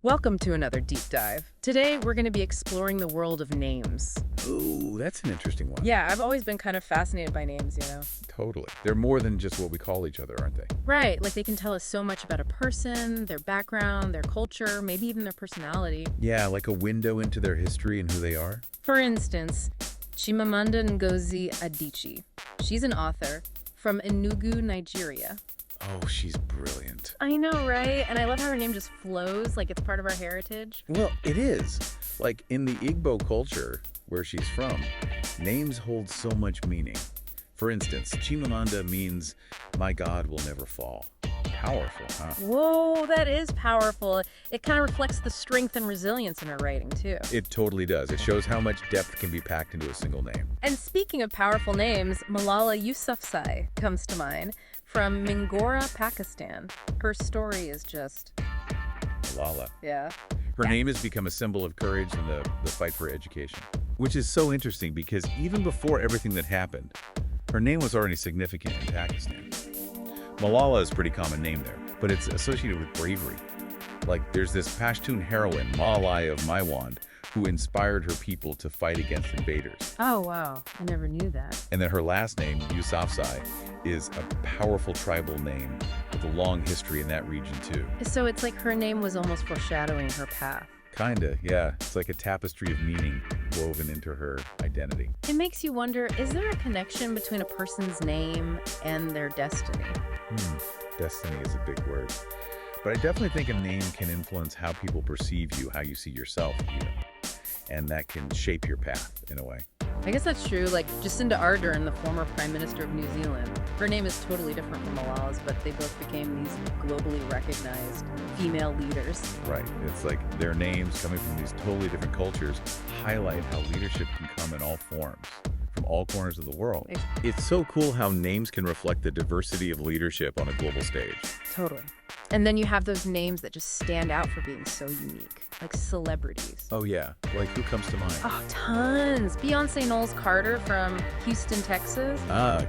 Welcome to another deep dive. Today, we're going to be exploring the world of names. Ooh, that's an interesting one. Yeah, I've always been kind of fascinated by names, Totally. They're more than just what we call each other, aren't they? Right, like they can tell us so much about a person, their background, their culture, maybe even their personality. Yeah, like a window into their history and who they are. For instance, Chimamanda Ngozi Adichie. She's an author from Enugu, Nigeria. Oh, she's brilliant. I know, right? And I love how her name just flows like it's part of our heritage. Well, it is. Like in the Igbo culture, where she's from, names hold so much meaning. For instance, Chimamanda means, my God will never fall. Powerful, huh? Whoa, that is powerful. It kind of reflects the strength and resilience in her writing, too. It totally does. It shows how much depth can be packed into a single name. And speaking of powerful names, Malala Yousafzai comes to mind from Mingora, Pakistan. Her story is just... Malala. Yeah. Her name has become a symbol of courage in the fight for education, which is so interesting because even before everything that happened, her name was already significant in Pakistan. Malala is a pretty common name there, but it's associated with bravery. Like there's this Pashtun heroine, Malai of Maiwand, who inspired her people to fight against invaders. Oh, wow. I never knew that. And then her last name, Yousafzai, is a powerful tribal name with a long history in that region too. So it's like her name was almost foreshadowing her path. Kinda, yeah. It's like a tapestry of meaning woven into her identity. It makes you wonder, is there a connection between a person's name and their destiny? Destiny is a big word. But I definitely think a name can influence how people perceive you, how you see yourself, even. And that can shape your path in a way. I guess that's true. Like Jacinda Ardern, the former Prime Minister of New Zealand, her name is totally different from Malala's, but they both became these globally recognized female leaders. Right. It's like their names coming from these totally different cultures highlight how leadership can come in all forms, from all corners of the world. It's so cool how names can reflect the diversity of leadership on a global stage. Totally. And then you have those names that just stand out for being so unique, like celebrities. Oh yeah, like who comes to mind? Oh, tons. Beyonce Knowles Carter from Houston, Texas.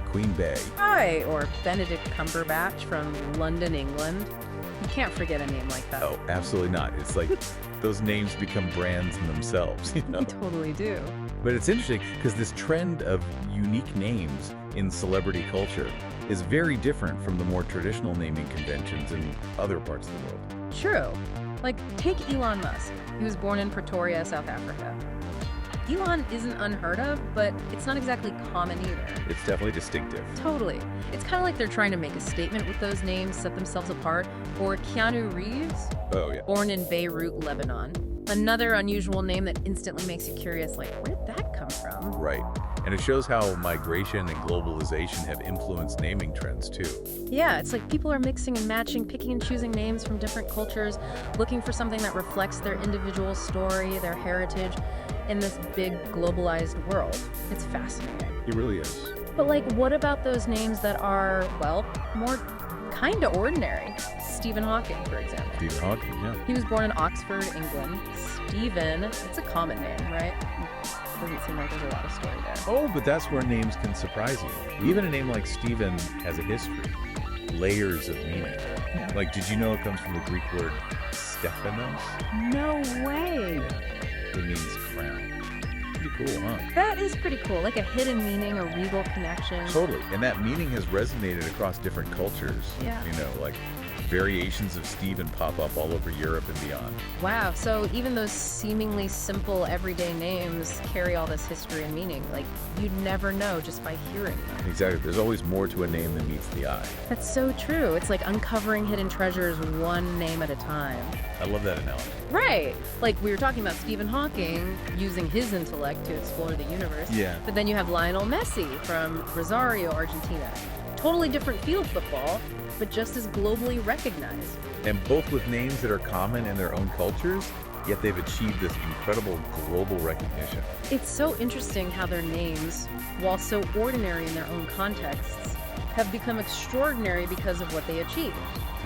Queen Bey. Right. Or Benedict Cumberbatch from London, England. You can't forget a name like that. Oh, absolutely not. It's like those names become brands in themselves, you know? They totally do. But it's interesting because this trend of unique names in celebrity culture is very different from the more traditional naming conventions in other parts of the world. True. Like, take Elon Musk. He was born in Pretoria, South Africa. Elon isn't unheard of, but it's not exactly common either. It's definitely distinctive. Totally. It's kind of like they're trying to make a statement with those names, set themselves apart. Or Keanu Reeves, Oh, yeah. born in Beirut, Lebanon. Another unusual name that instantly makes you curious, like, where did that come from? Right. And it shows how migration and globalization have influenced naming trends, too. Yeah, it's like people are mixing and matching, picking and choosing names from different cultures, looking for something that reflects their individual story, their heritage, in this big globalized world. It's fascinating. It really is. But like, what about those names that are, well, more kind of ordinary? Stephen Hawking, for example. Stephen Hawking, yeah. He was born in Oxford, England. Stephen, it's a common name, right? Doesn't seem like there's a lot of story there. Oh, but that's where names can surprise you. Even a name like Stephen has a history, layers of meaning. Like, did you know it comes from the Greek word Stephanos? No way. It means crown. Pretty cool, huh? That is pretty cool, like a hidden meaning, a regal connection. Totally. And that meaning has resonated across different cultures. Yeah. You know, like variations of Stephen pop up all over Europe and beyond. Wow, so even those seemingly simple everyday names carry all this history and meaning. Like, you'd never know just by hearing them. Exactly. There's always more to a name than meets the eye. That's so true. It's like uncovering hidden treasures one name at a time. I love that analogy. Right. Like we were talking about Stephen Hawking using his intellect to explore the universe. Yeah. But then you have Lionel Messi from Rosario, Argentina. Totally different field football, but just as globally recognized. And both with names that are common in their own cultures, yet they've achieved this incredible global recognition. It's so interesting how their names, while so ordinary in their own contexts, have become extraordinary because of what they achieved.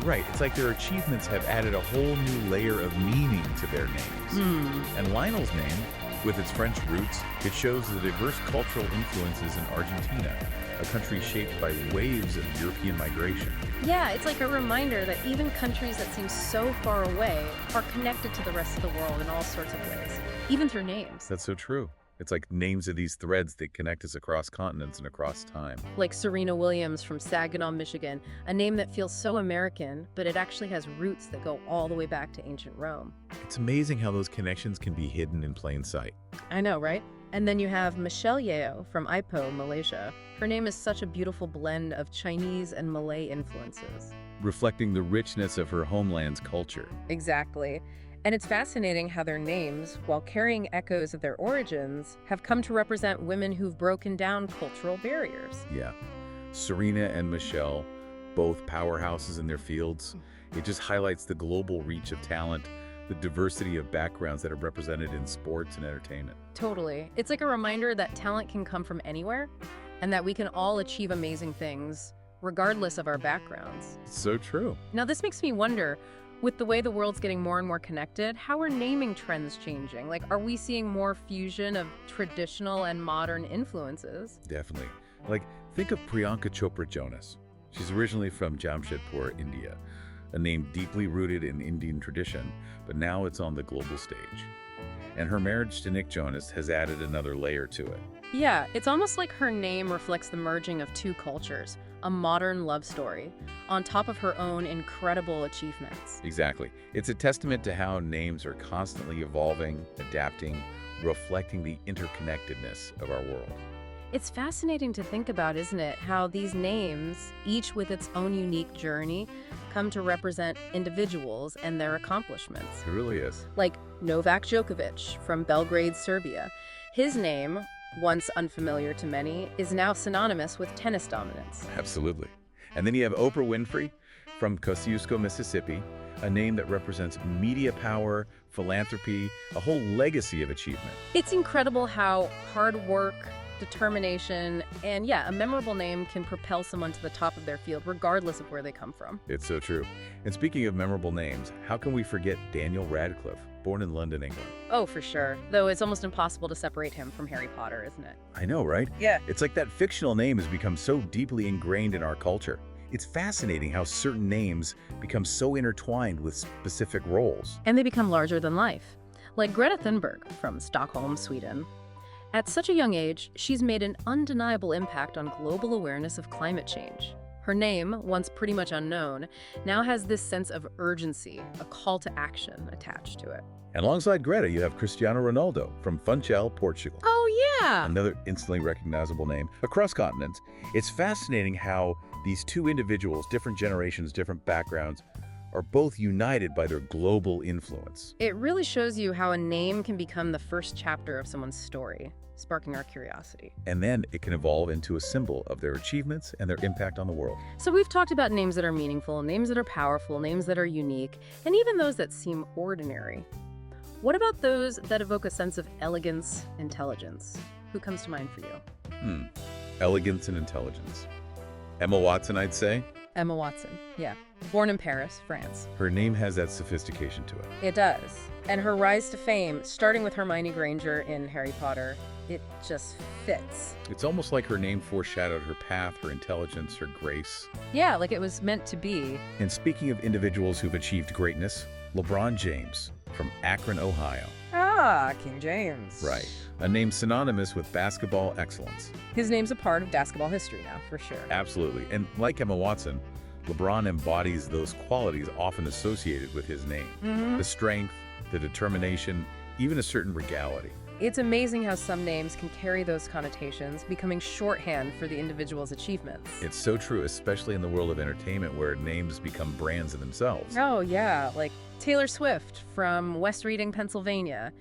Right. It's like their achievements have added a whole new layer of meaning to their names. And Lionel's name With its French roots, it shows the diverse cultural influences in Argentina, a country shaped by waves of European migration. Yeah, it's like a reminder that even countries that seem so far away are connected to the rest of the world in all sorts of ways, even through names. That's so true. It's like names of these threads that connect us across continents and across time. Like Serena Williams from Saginaw, Michigan, a name that feels so American, but it actually has roots that go all the way back to ancient Rome. It's amazing how those connections can be hidden in plain sight. I know, right? And then you have Michelle Yeoh from Ipoh, Malaysia. Her name is such a beautiful blend of Chinese and Malay influences. Reflecting the richness of her homeland's culture. Exactly. And it's fascinating how their names, while carrying echoes of their origins, have come to represent women who've broken down cultural barriers. Yeah. Serena and Michelle, both powerhouses in their fields. It just highlights the global reach of talent, the diversity of backgrounds that are represented in sports and entertainment. Totally. It's like a reminder that talent can come from anywhere and that we can all achieve amazing things, regardless of our backgrounds. It's so true. Now, this makes me wonder, with the way the world's getting more and more connected, how are naming trends changing? Like, are we seeing more fusion of traditional and modern influences? Definitely. Like, think of Priyanka Chopra Jonas. She's originally from Jamshedpur, India, a name deeply rooted in Indian tradition, but now it's on the global stage. And her marriage to Nick Jonas has added another layer to it. Yeah, it's almost like her name reflects the merging of two cultures, a modern love story, on top of her own incredible achievements. Exactly. It's a testament to how names are constantly evolving, adapting, reflecting the interconnectedness of our world. It's fascinating to think about, isn't it? How these names, each with its own unique journey, come to represent individuals and their accomplishments. It really is. Like Novak Djokovic from Belgrade, Serbia. His name, once unfamiliar to many, is now synonymous with tennis dominance. Absolutely. And then you have Oprah Winfrey from Kosciuszko, Mississippi, a name that represents media power, philanthropy, a whole legacy of achievement. It's incredible how hard work, determination, and a memorable name can propel someone to the top of their field, regardless of where they come from. It's so true. And speaking of memorable names, how can we forget Daniel Radcliffe, born in London, England? Oh, for sure. Though it's almost impossible to separate him from Harry Potter, isn't it? I know, right? Yeah. It's like that fictional name has become so deeply ingrained in our culture. It's fascinating how certain names become so intertwined with specific roles. And they become larger than life. Like Greta Thunberg from Stockholm, Sweden. At such a young age, she's made an undeniable impact on global awareness of climate change. Her name, once pretty much unknown, now has this sense of urgency, a call to action attached to it. And alongside Greta, you have Cristiano Ronaldo from Funchal, Portugal. Oh, yeah! Another instantly recognizable name. Across continents, it's fascinating how these two individuals, different generations, different backgrounds, are both united by their global influence. It really shows you how a name can become the first chapter of someone's story, sparking our curiosity. And then it can evolve into a symbol of their achievements and their impact on the world. So we've talked about names that are meaningful, names that are powerful, names that are unique, and even those that seem ordinary. What about those that evoke a sense of elegance, intelligence? Who comes to mind for you? Elegance and intelligence. Emma Watson, I'd say. Emma Watson, yeah. Born in Paris, France. Her name has that sophistication to it. It does. And her rise to fame, starting with Hermione Granger in Harry Potter, it just fits. It's almost like her name foreshadowed her path, her intelligence, her grace. Yeah, like it was meant to be. And speaking of individuals who've achieved greatness, LeBron James from Akron, Ohio. Ah, King James. Right. A name synonymous with basketball excellence. His name's a part of basketball history now, for sure. Absolutely. And like Emma Watson, LeBron embodies those qualities often associated with his name. The strength, the determination, even a certain regality. It's amazing how some names can carry those connotations, becoming shorthand for the individual's achievements. It's so true, especially in the world of entertainment where names become brands in themselves. Oh, yeah, like Taylor Swift from West Reading, Pennsylvania.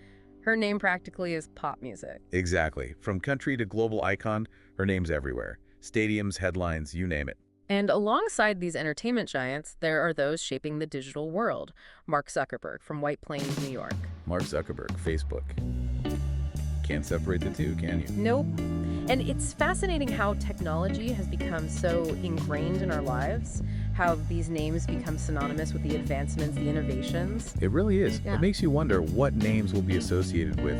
Her name practically is pop music. Exactly. From country to global icon, her name's everywhere. Stadiums, headlines, you name it. And alongside these entertainment giants, there are those shaping the digital world. Mark Zuckerberg from White Plains, New York. Mark Zuckerberg, Facebook. Can't separate the two, can you? Nope. And it's fascinating how technology has become so ingrained in our lives, how these names become synonymous with the advancements, the innovations. It really is. Yeah. It makes you wonder what names will be associated with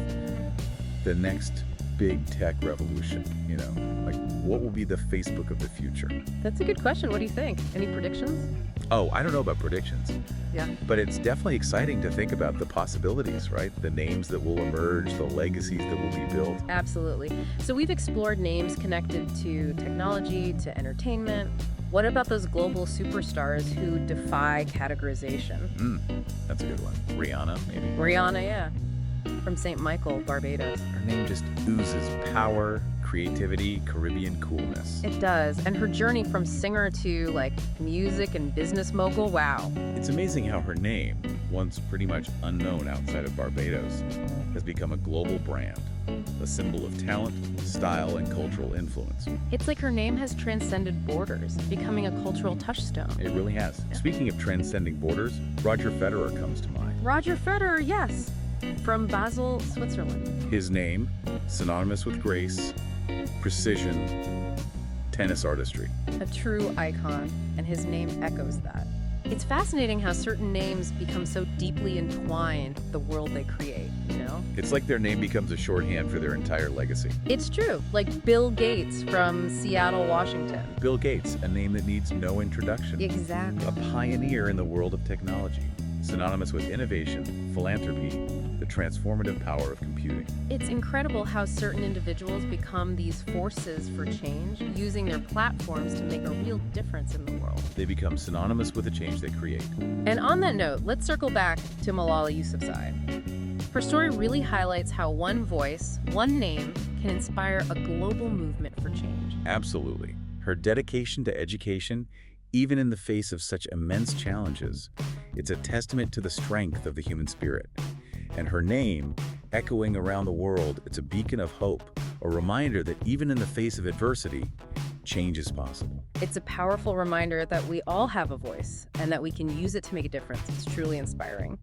the next big tech revolution, you know? Like, what will be the Facebook of the future? That's a good question. What do you think? Any predictions? Oh, I don't know about predictions, Yeah. but it's definitely exciting to think about the possibilities, right? The names that will emerge, the legacies that will be built. Absolutely. So we've explored names connected to technology, to entertainment. What about those global superstars who defy categorization? That's a good one. Rihanna, maybe. Rihanna, yeah. From St. Michael, Barbados. Her name just oozes power, creativity, Caribbean coolness. It does. And her journey from singer to, like, music and business mogul, wow. It's amazing how her name, once pretty much unknown outside of Barbados, has become a global brand, a symbol of talent, style, and cultural influence. It's like her name has transcended borders, becoming a cultural touchstone. It really has. Yeah. Speaking of transcending borders, Roger Federer comes to mind. Roger Federer, yes. From Basel, Switzerland. His name, synonymous with grace, precision, tennis artistry. A true icon, and his name echoes that. It's fascinating how certain names become so deeply entwined with the world they create, you know? It's like their name becomes a shorthand for their entire legacy. It's true, like Bill Gates from Seattle, Washington. Bill Gates, a name that needs no introduction. Exactly. A pioneer in the world of technology, synonymous with innovation, philanthropy, the transformative power of computing. It's incredible how certain individuals become these forces for change, using their platforms to make a real difference in the world. They become synonymous with the change they create. And on that note, let's circle back to Malala Yousafzai. Her story really highlights how one voice, one name, can inspire a global movement for change. Absolutely. Her dedication to education, even in the face of such immense challenges, it's a testament to the strength of the human spirit. And her name, echoing around the world, it's a beacon of hope, a reminder that even in the face of adversity, change is possible. It's a powerful reminder that we all have a voice and that we can use it to make a difference. It's truly inspiring.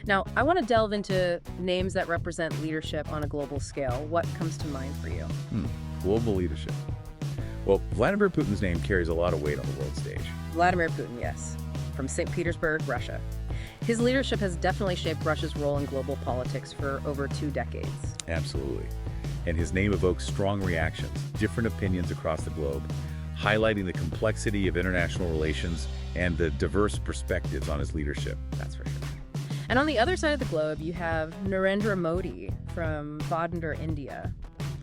Now, I want to delve into names that represent leadership on a global scale. What comes to mind for you? Global leadership. Well, Vladimir Putin's name carries a lot of weight on the world stage. Vladimir Putin, yes, from St. Petersburg, Russia. His leadership has definitely shaped Russia's role in global politics for over 2 decades. Absolutely. And his name evokes strong reactions, different opinions across the globe, highlighting the complexity of international relations and the diverse perspectives on his leadership. That's for sure. And on the other side of the globe, you have Narendra Modi from Vadodara, India.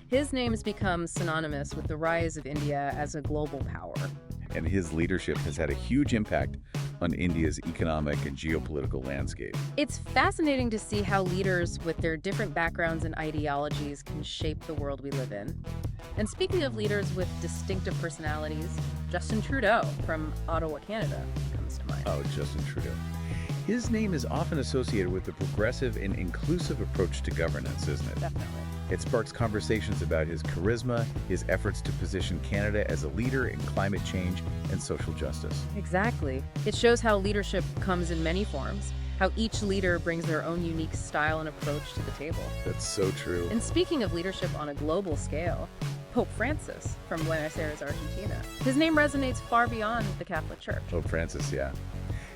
His name has become synonymous with the rise of India as a global power. And his leadership has had a huge impact on India's economic and geopolitical landscape. It's fascinating to see how leaders with their different backgrounds and ideologies can shape the world we live in. And speaking of leaders with distinctive personalities, Justin Trudeau from Ottawa, Canada comes to mind. Oh, Justin Trudeau. His name is often associated with the progressive and inclusive approach to governance, isn't it? Definitely. It sparks conversations about his charisma, his efforts to position Canada as a leader in climate change and social justice. Exactly. It shows how leadership comes in many forms, how each leader brings their own unique style and approach to the table. That's so true. And speaking of leadership on a global scale, Pope Francis from Buenos Aires, Argentina. His name resonates far beyond the Catholic Church. Pope Francis, yeah.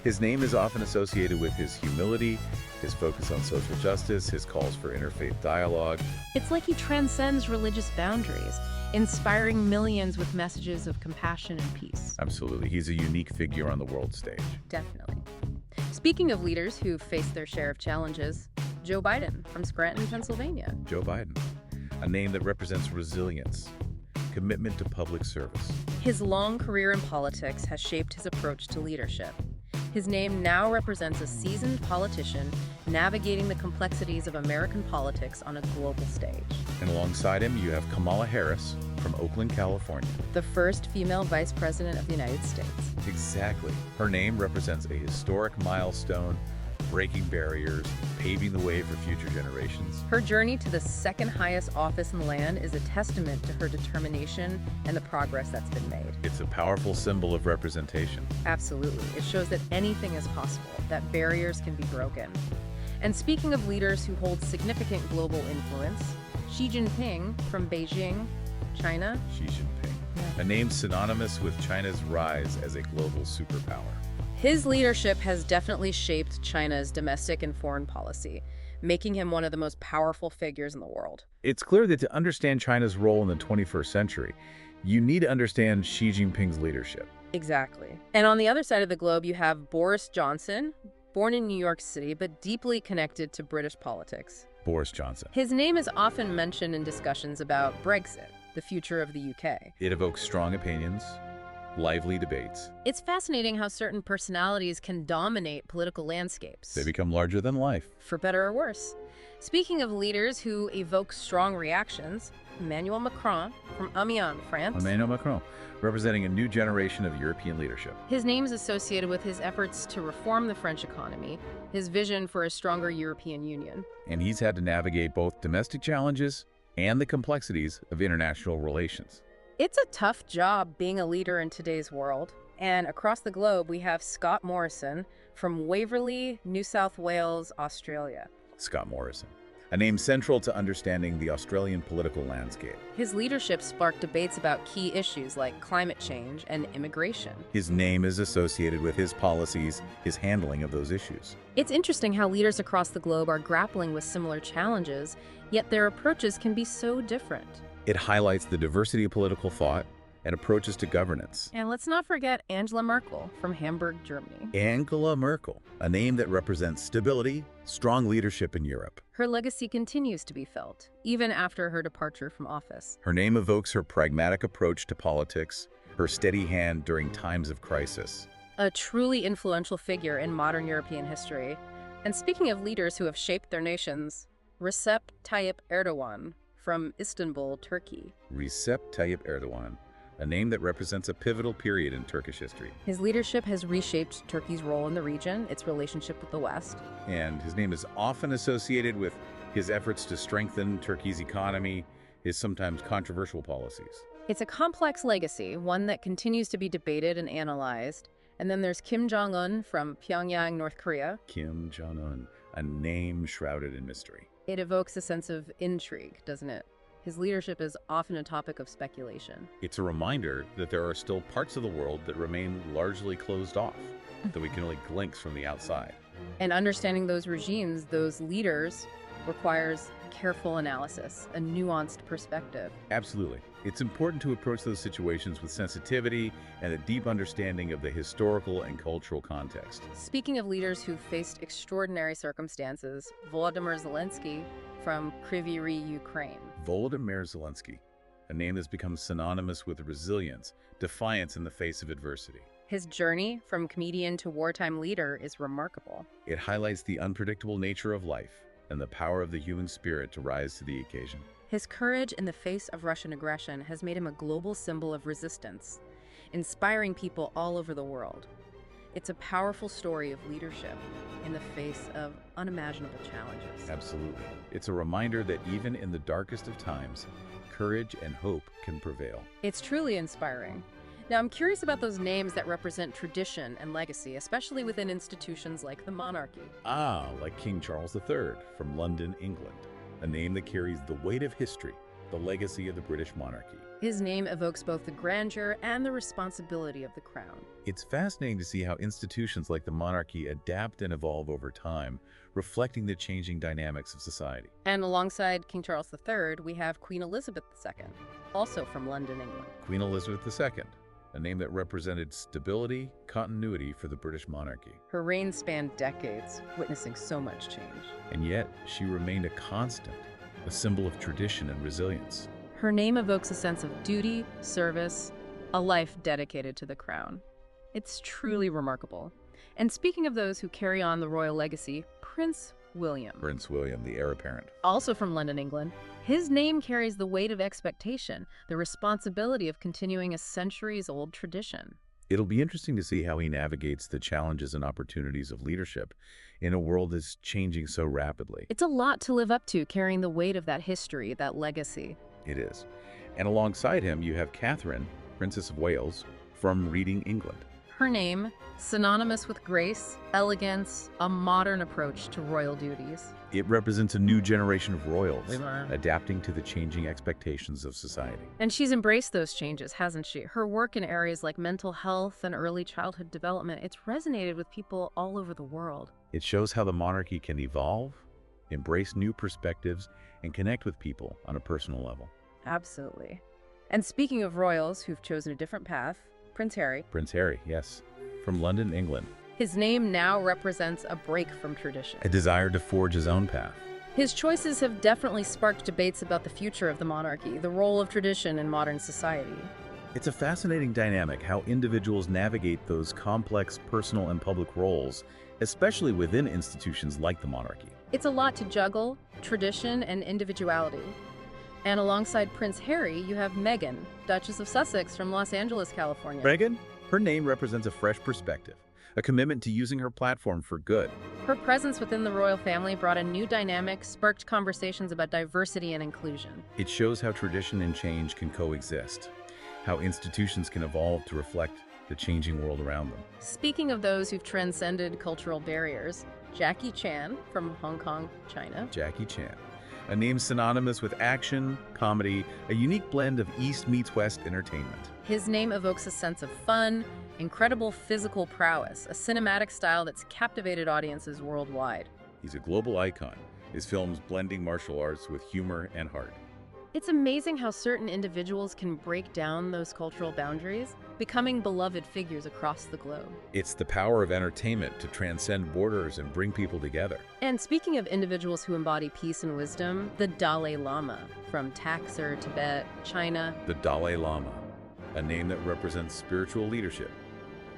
His name is often associated with his humility, his focus on social justice, his calls for interfaith dialogue. It's like he transcends religious boundaries, inspiring millions with messages of compassion and peace. Absolutely. He's a unique figure on the world stage. Definitely. Speaking of leaders who face their share of challenges, Joe Biden from Scranton, Pennsylvania. Joe Biden, a name that represents resilience, commitment to public service. His long career in politics has shaped his approach to leadership. His name now represents a seasoned politician navigating the complexities of American politics on a global stage. And alongside him, you have Kamala Harris from Oakland, California. The first female vice president of the United States. Exactly. Her name represents a historic milestone, breaking barriers, paving the way for future generations. Her journey to the second highest office in the land is a testament to her determination and the progress that's been made. It's a powerful symbol of representation. Absolutely. It shows that anything is possible, that barriers can be broken. And speaking of leaders who hold significant global influence, Xi Jinping from Beijing, China. Xi Jinping, a name synonymous with China's rise as a global superpower. His leadership has definitely shaped China's domestic and foreign policy. making him one of the most powerful figures in the world. It's clear that to understand China's role in the 21st century, you need to understand Xi Jinping's leadership. Exactly. And on the other side of the globe, you have Boris Johnson, born in New York City, but deeply connected to British politics. Boris Johnson. His name is often mentioned in discussions about Brexit, the future of the UK. It evokes strong opinions, lively debates. It's fascinating how certain personalities can dominate political landscapes. They become larger than life. For better or worse. Speaking of leaders who evoke strong reactions, Emmanuel Macron from Amiens, France. Emmanuel Macron, representing a new generation of European leadership. His name is associated with his efforts to reform the French economy, his vision for a stronger European Union. And he's had to navigate both domestic challenges and the complexities of international relations. It's a tough job being a leader in today's world. And across the globe, we have Scott Morrison from Waverley, New South Wales, Australia. Scott Morrison, a name central to understanding the Australian political landscape. His leadership sparked debates about key issues like climate change and immigration. His name is associated with his policies, his handling of those issues. It's interesting how leaders across the globe are grappling with similar challenges, yet their approaches can be so different. It highlights the diversity of political thought and approaches to governance. And let's not forget Angela Merkel from Hamburg, Germany. Angela Merkel, a name that represents stability, strong leadership in Europe. Her legacy continues to be felt, even after her departure from office. Her name evokes her pragmatic approach to politics, her steady hand during times of crisis. A truly influential figure in modern European history. And speaking of leaders who have shaped their nations, Recep Tayyip Erdogan from Istanbul, Turkey. Recep Tayyip Erdogan, a name that represents a pivotal period in Turkish history. His leadership has reshaped Turkey's role in the region, its relationship with the West. And his name is often associated with his efforts to strengthen Turkey's economy, his sometimes controversial policies. It's a complex legacy, one that continues to be debated and analyzed. And then there's Kim Jong-un from Pyongyang, North Korea. Kim Jong-un, a name shrouded in mystery. It evokes a sense of intrigue, doesn't it? His leadership is often a topic of speculation. It's a reminder that there are still parts of the world that remain largely closed off, that we can only glimpse from the outside. And understanding those regimes, those leaders, requires careful analysis, a nuanced perspective. Absolutely. It's important to approach those situations with sensitivity and a deep understanding of the historical and cultural context. Speaking of leaders who faced extraordinary circumstances, Volodymyr Zelensky from Kryvyi Rih, Ukraine. Volodymyr Zelensky, a name that's become synonymous with resilience, defiance in the face of adversity. His journey from comedian to wartime leader is remarkable. It highlights the unpredictable nature of life and the power of the human spirit to rise to the occasion. His courage in the face of Russian aggression has made him a global symbol of resistance, inspiring people all over the world. It's a powerful story of leadership in the face of unimaginable challenges. Absolutely. It's a reminder that even in the darkest of times, courage and hope can prevail. It's truly inspiring. Now, I'm curious about those names that represent tradition and legacy, especially within institutions like the monarchy. Like King Charles III from London, England, a name that carries the weight of history, the legacy of the British monarchy. His name evokes both the grandeur and the responsibility of the crown. It's fascinating to see how institutions like the monarchy adapt and evolve over time, reflecting the changing dynamics of society. And alongside King Charles III, we have Queen Elizabeth II, also from London, England. Queen Elizabeth II, a name that represented stability, continuity for the British monarchy. Her reign spanned decades, witnessing so much change. And yet, she remained a constant, a symbol of tradition and resilience. Her name evokes a sense of duty, service, a life dedicated to the crown. It's truly remarkable. And speaking of those who carry on the royal legacy, Prince William. Prince William, the heir apparent. Also from London, England. His name carries the weight of expectation, the responsibility of continuing a centuries-old tradition. It'll be interesting to see how he navigates the challenges and opportunities of leadership in a world that's changing so rapidly. It's a lot to live up to, carrying the weight of that history, that legacy. It is. And alongside him, you have Catherine, Princess of Wales, from Reading, England. Her name, synonymous with grace, elegance, a modern approach to royal duties. It represents a new generation of royals, adapting to the changing expectations of society. And she's embraced those changes, hasn't she? Her work in areas like mental health and early childhood development, it's resonated with people all over the world. It shows how the monarchy can evolve, embrace new perspectives, and connect with people on a personal level. Absolutely. And speaking of royals who've chosen a different path, Prince Harry. Prince Harry, yes, from London, England. His name now represents a break from tradition. A desire to forge his own path. His choices have definitely sparked debates about the future of the monarchy, the role of tradition in modern society. It's a fascinating dynamic how individuals navigate those complex personal and public roles, especially within institutions like the monarchy. It's a lot to juggle, tradition and individuality. And alongside Prince Harry, you have Meghan, Duchess of Sussex from Los Angeles, California. Meghan, her name represents a fresh perspective, a commitment to using her platform for good. Her presence within the royal family brought a new dynamic, sparked conversations about diversity and inclusion. It shows how tradition and change can coexist, how institutions can evolve to reflect the changing world around them. Speaking of those who've transcended cultural barriers, Jackie Chan from Hong Kong, China. Jackie Chan, a name synonymous with action, comedy, a unique blend of East meets West entertainment. His name evokes a sense of fun, incredible physical prowess, a cinematic style that's captivated audiences worldwide. He's a global icon, his films blending martial arts with humor and heart. It's amazing how certain individuals can break down those cultural boundaries, becoming beloved figures across the globe. It's the power of entertainment to transcend borders and bring people together. And speaking of individuals who embody peace and wisdom, the Dalai Lama, from Taxer, Tibet, China. The Dalai Lama, a name that represents spiritual leadership,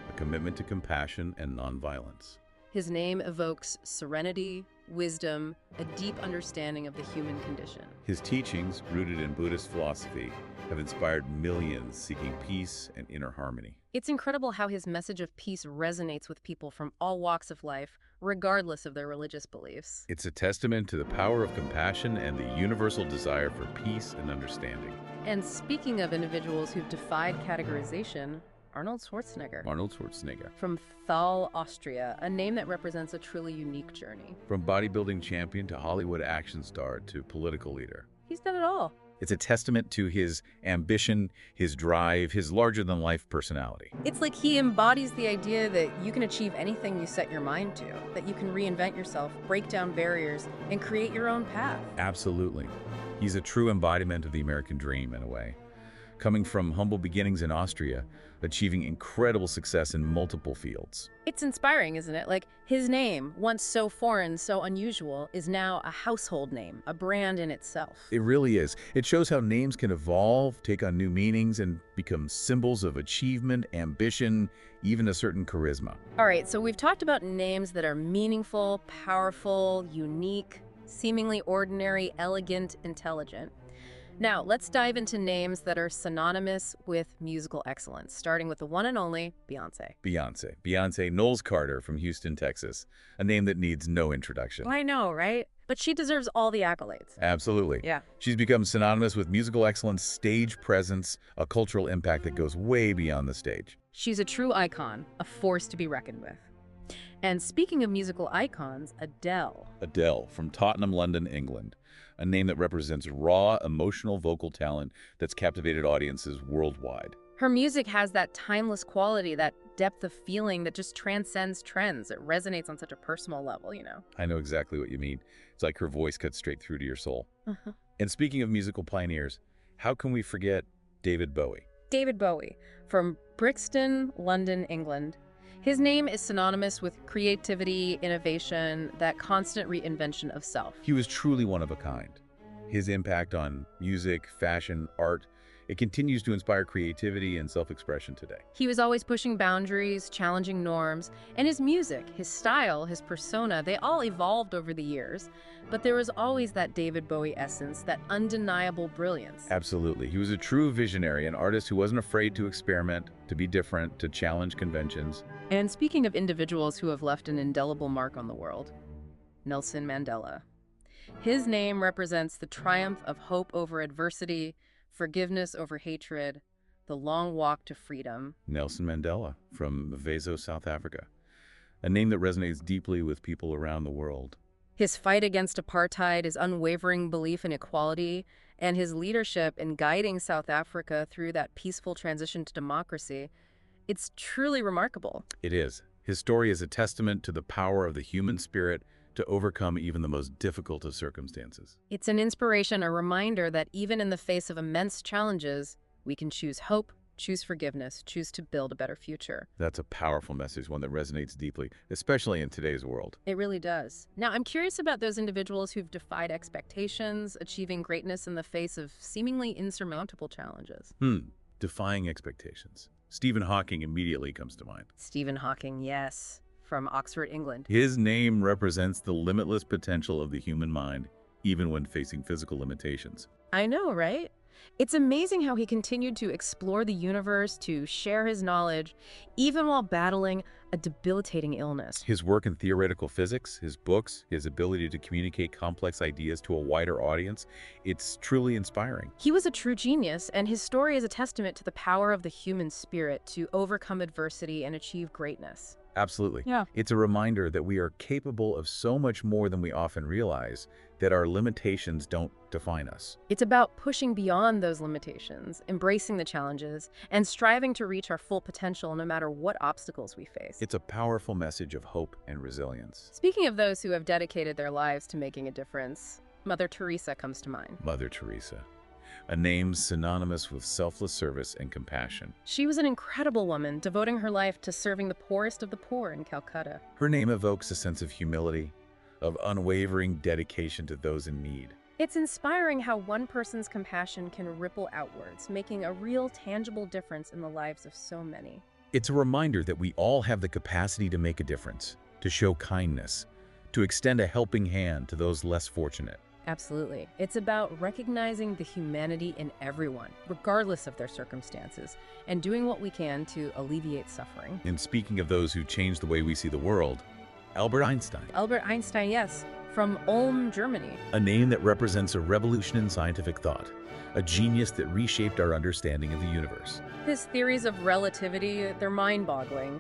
a commitment to compassion and nonviolence. His name evokes serenity, wisdom, a deep understanding of the human condition. His teachings, rooted in Buddhist philosophy, have inspired millions seeking peace and inner harmony. It's incredible how his message of peace resonates with people from all walks of life, regardless of their religious beliefs. It's a testament to the power of compassion and the universal desire for peace and understanding. And speaking of individuals who've defied categorization, Arnold Schwarzenegger. Arnold Schwarzenegger. From Thal, Austria, a name that represents a truly unique journey. From bodybuilding champion to Hollywood action star to political leader. He's done it all. It's a testament to his ambition, his drive, his larger-than-life personality. It's like he embodies the idea that you can achieve anything you set your mind to, that you can reinvent yourself, break down barriers, and create your own path. Absolutely. He's a true embodiment of the American dream, in a way. Coming from humble beginnings in Austria, achieving incredible success in multiple fields. It's inspiring, isn't it? Like, his name, once so foreign, so unusual, is now a household name, a brand in itself. It really is. It shows how names can evolve, take on new meanings, and become symbols of achievement, ambition, even a certain charisma. All right, so we've talked about names that are meaningful, powerful, unique, seemingly ordinary, elegant, intelligent. Now, let's dive into names that are synonymous with musical excellence, starting with the one and only Beyoncé. Beyoncé Knowles Carter from Houston, Texas, a name that needs no introduction. I know, right? But she deserves all the accolades. Absolutely. Yeah. She's become synonymous with musical excellence, stage presence, a cultural impact that goes way beyond the stage. She's a true icon, a force to be reckoned with. And speaking of musical icons, Adele. Adele from Tottenham, London, England. A name that represents raw, emotional vocal talent that's captivated audiences worldwide. Her music has that timeless quality, that depth of feeling that just transcends trends. It resonates on such a personal level, you know? I know exactly what you mean. It's like her voice cuts straight through to your soul. Uh-huh. And speaking of musical pioneers, how can we forget David Bowie? David Bowie, from Brixton, London, England. His name is synonymous with creativity, innovation, that constant reinvention of self. He was truly one of a kind. His impact on music, fashion, art, it continues to inspire creativity and self-expression today. He was always pushing boundaries, challenging norms, and his music, his style, his persona, they all evolved over the years, but there was always that David Bowie essence, that undeniable brilliance. Absolutely. He was a true visionary, an artist who wasn't afraid to experiment, to be different, to challenge conventions. And speaking of individuals who have left an indelible mark on the world, Nelson Mandela. His name represents the triumph of hope over adversity, forgiveness over hatred, the long walk to freedom. Nelson Mandela from Mvezo, South Africa. A name that resonates deeply with people around the world. His fight against apartheid, his unwavering belief in equality, and his leadership in guiding South Africa through that peaceful transition to democracy, it's truly remarkable. It is. His story is a testament to the power of the human spirit, to overcome even the most difficult of circumstances. It's an inspiration, a reminder that even in the face of immense challenges, we can choose hope, choose forgiveness, choose to build a better future. That's a powerful message, one that resonates deeply, especially in today's world. It really does. Now, I'm curious about those individuals who've defied expectations, achieving greatness in the face of seemingly insurmountable challenges. Defying expectations. Stephen Hawking immediately comes to mind. Stephen Hawking, yes, from Oxford, England. His name represents the limitless potential of the human mind, even when facing physical limitations. I know, right? It's amazing how he continued to explore the universe, to share his knowledge, even while battling a debilitating illness. His work in theoretical physics, his books, his ability to communicate complex ideas to a wider audience, it's truly inspiring. He was a true genius, and his story is a testament to the power of the human spirit to overcome adversity and achieve greatness. Absolutely. Yeah. It's a reminder that we are capable of so much more than we often realize, that our limitations don't define us. It's about pushing beyond those limitations, embracing the challenges, and striving to reach our full potential no matter what obstacles we face. It's a powerful message of hope and resilience. Speaking of those who have dedicated their lives to making a difference, Mother Teresa comes to mind. Mother Teresa, a name synonymous with selfless service and compassion. She was an incredible woman, devoting her life to serving the poorest of the poor in Calcutta. Her name evokes a sense of humility, of unwavering dedication to those in need. It's inspiring how one person's compassion can ripple outwards, making a real, tangible difference in the lives of so many. It's a reminder that we all have the capacity to make a difference, to show kindness, to extend a helping hand to those less fortunate. Absolutely. It's about recognizing the humanity in everyone, regardless of their circumstances, and doing what we can to alleviate suffering. And speaking of those who changed the way we see the world, Albert Einstein. Albert Einstein, yes, from Ulm, Germany. A name that represents a revolution in scientific thought, a genius that reshaped our understanding of the universe. His theories of relativity, they're mind-boggling,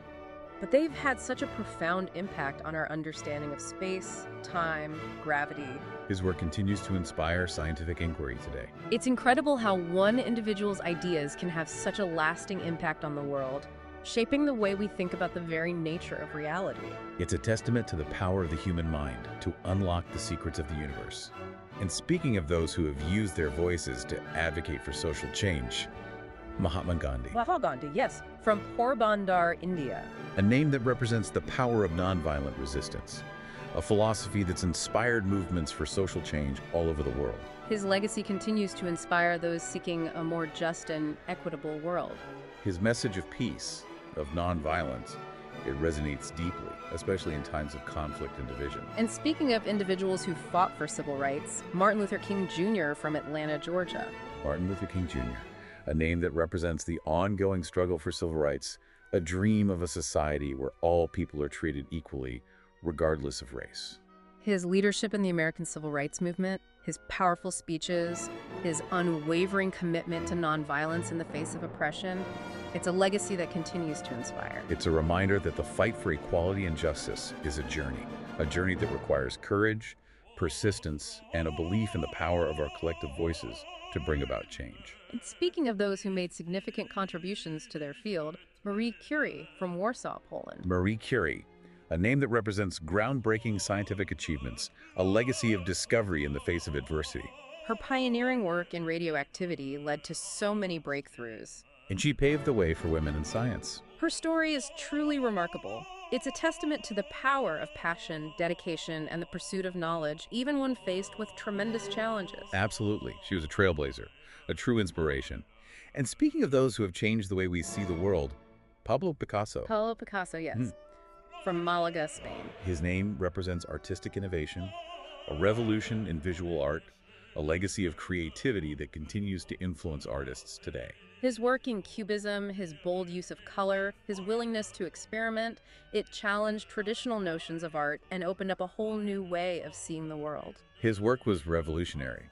but they've had such a profound impact on our understanding of space, time, gravity. His work continues to inspire scientific inquiry today. It's incredible how one individual's ideas can have such a lasting impact on the world, shaping the way we think about the very nature of reality. It's a testament to the power of the human mind to unlock the secrets of the universe. And speaking of those who have used their voices to advocate for social change, Mahatma Gandhi. Mahatma Gandhi, yes, from Porbandar, India. A name that represents the power of nonviolent resistance, a philosophy that's inspired movements for social change all over the world. His legacy continues to inspire those seeking a more just and equitable world. His message of peace, of nonviolence, it resonates deeply, especially in times of conflict and division. And speaking of individuals who fought for civil rights, Martin Luther King Jr. from Atlanta, Georgia. Martin Luther King Jr., a name that represents the ongoing struggle for civil rights, a dream of a society where all people are treated equally, regardless of race. His leadership in the American Civil Rights Movement, his powerful speeches, his unwavering commitment to nonviolence in the face of oppression, it's a legacy that continues to inspire. It's a reminder that the fight for equality and justice is a journey that requires courage, persistence, and a belief in the power of our collective voices to bring about change. And speaking of those who made significant contributions to their field, Marie Curie from Warsaw, Poland. Marie Curie, a name that represents groundbreaking scientific achievements, a legacy of discovery in the face of adversity. Her pioneering work in radioactivity led to so many breakthroughs. And she paved the way for women in science. Her story is truly remarkable. It's a testament to the power of passion, dedication, and the pursuit of knowledge, even when faced with tremendous challenges. Absolutely. She was a trailblazer, a true inspiration. And speaking of those who have changed the way we see the world, Pablo Picasso. Pablo Picasso, yes. From Malaga, Spain. His name represents artistic innovation, a revolution in visual art, a legacy of creativity that continues to influence artists today. His work in Cubism, his bold use of color, his willingness to experiment, it challenged traditional notions of art and opened up a whole new way of seeing the world. His work was revolutionary,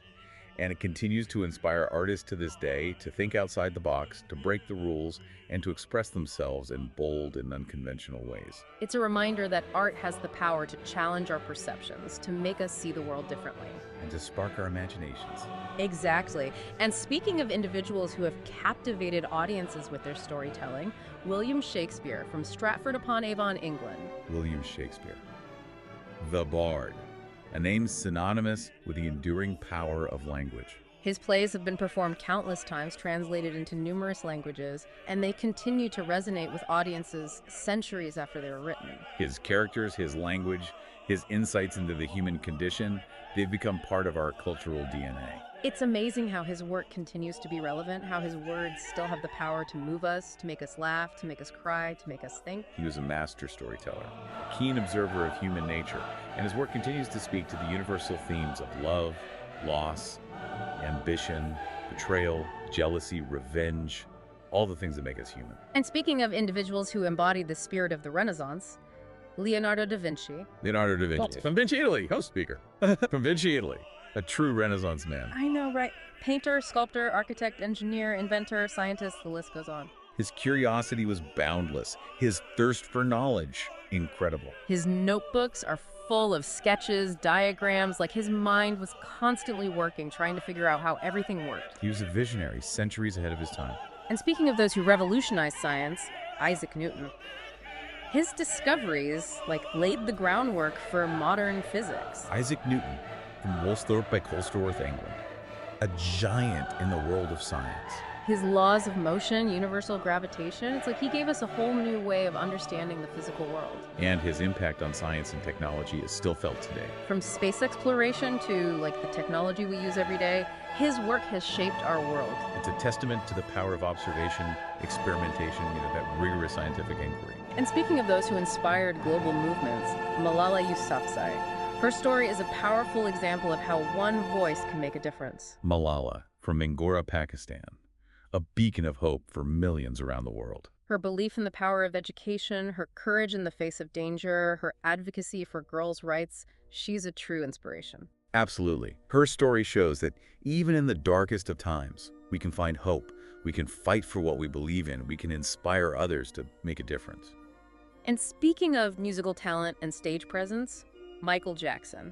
and it continues to inspire artists to this day to think outside the box, to break the rules, and to express themselves in bold and unconventional ways. It's a reminder that art has the power to challenge our perceptions, to make us see the world differently. And to spark our imaginations. Exactly. And speaking of individuals who have captivated audiences with their storytelling, William Shakespeare from Stratford-upon-Avon, England. William Shakespeare. the Bard, a name synonymous with the enduring power of language. His plays have been performed countless times, translated into numerous languages, and they continue to resonate with audiences centuries after they were written. His characters, his language, his insights into the human condition, they've become part of our cultural DNA. It's amazing how his work continues to be relevant, how his words still have the power to move us, to make us laugh, to make us cry, to make us think. He was a master storyteller, a keen observer of human nature, and his work continues to speak to the universal themes of love, loss, ambition, betrayal, jealousy, revenge, all the things that make us human. And speaking of individuals who embodied the spirit of the Renaissance, Leonardo da Vinci. Leonardo da Vinci. From Vinci, Italy, host speaker. From Vinci, Italy. A true Renaissance man. I know, right? Painter, sculptor, architect, engineer, inventor, scientist, the list goes on. His curiosity was boundless. His thirst for knowledge, incredible. His notebooks are full of sketches, diagrams, like his mind was constantly working, trying to figure out how everything worked. He was a visionary, centuries ahead of his time. And speaking of those who revolutionized science, Isaac Newton. His discoveries, laid the groundwork for modern physics. Isaac Newton, from Woolsthorpe by Colesworth, England. A giant in the world of science. His laws of motion, universal gravitation, it's like he gave us a whole new way of understanding the physical world. And his impact on science and technology is still felt today. From space exploration to the technology we use every day, his work has shaped our world. It's a testament to the power of observation, experimentation, that rigorous scientific inquiry. And speaking of those who inspired global movements, Malala Yousafzai. Her story is a powerful example of how one voice can make a difference. Malala, from Mingora, Pakistan. A beacon of hope for millions around the world. Her belief in the power of education, her courage in the face of danger, her advocacy for girls' rights, she's a true inspiration. Absolutely. Her story shows that even in the darkest of times, we can find hope. We can fight for what we believe in. We can inspire others to make a difference. And speaking of musical talent and stage presence, Michael Jackson,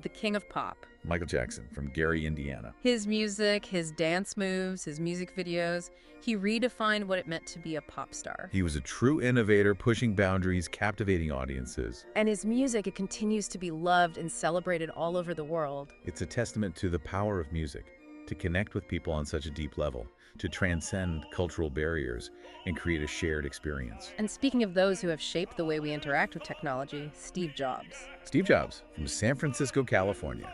the king of pop. Michael Jackson from Gary, Indiana. His music, his dance moves, his music videos, he redefined what it meant to be a pop star. He was a true innovator, pushing boundaries, captivating audiences. And his music, it continues to be loved and celebrated all over the world. It's a testament to the power of music, to connect with people on such a deep level, to transcend cultural barriers and create a shared experience. And speaking of those who have shaped the way we interact with technology, Steve Jobs. Steve Jobs from San Francisco, California.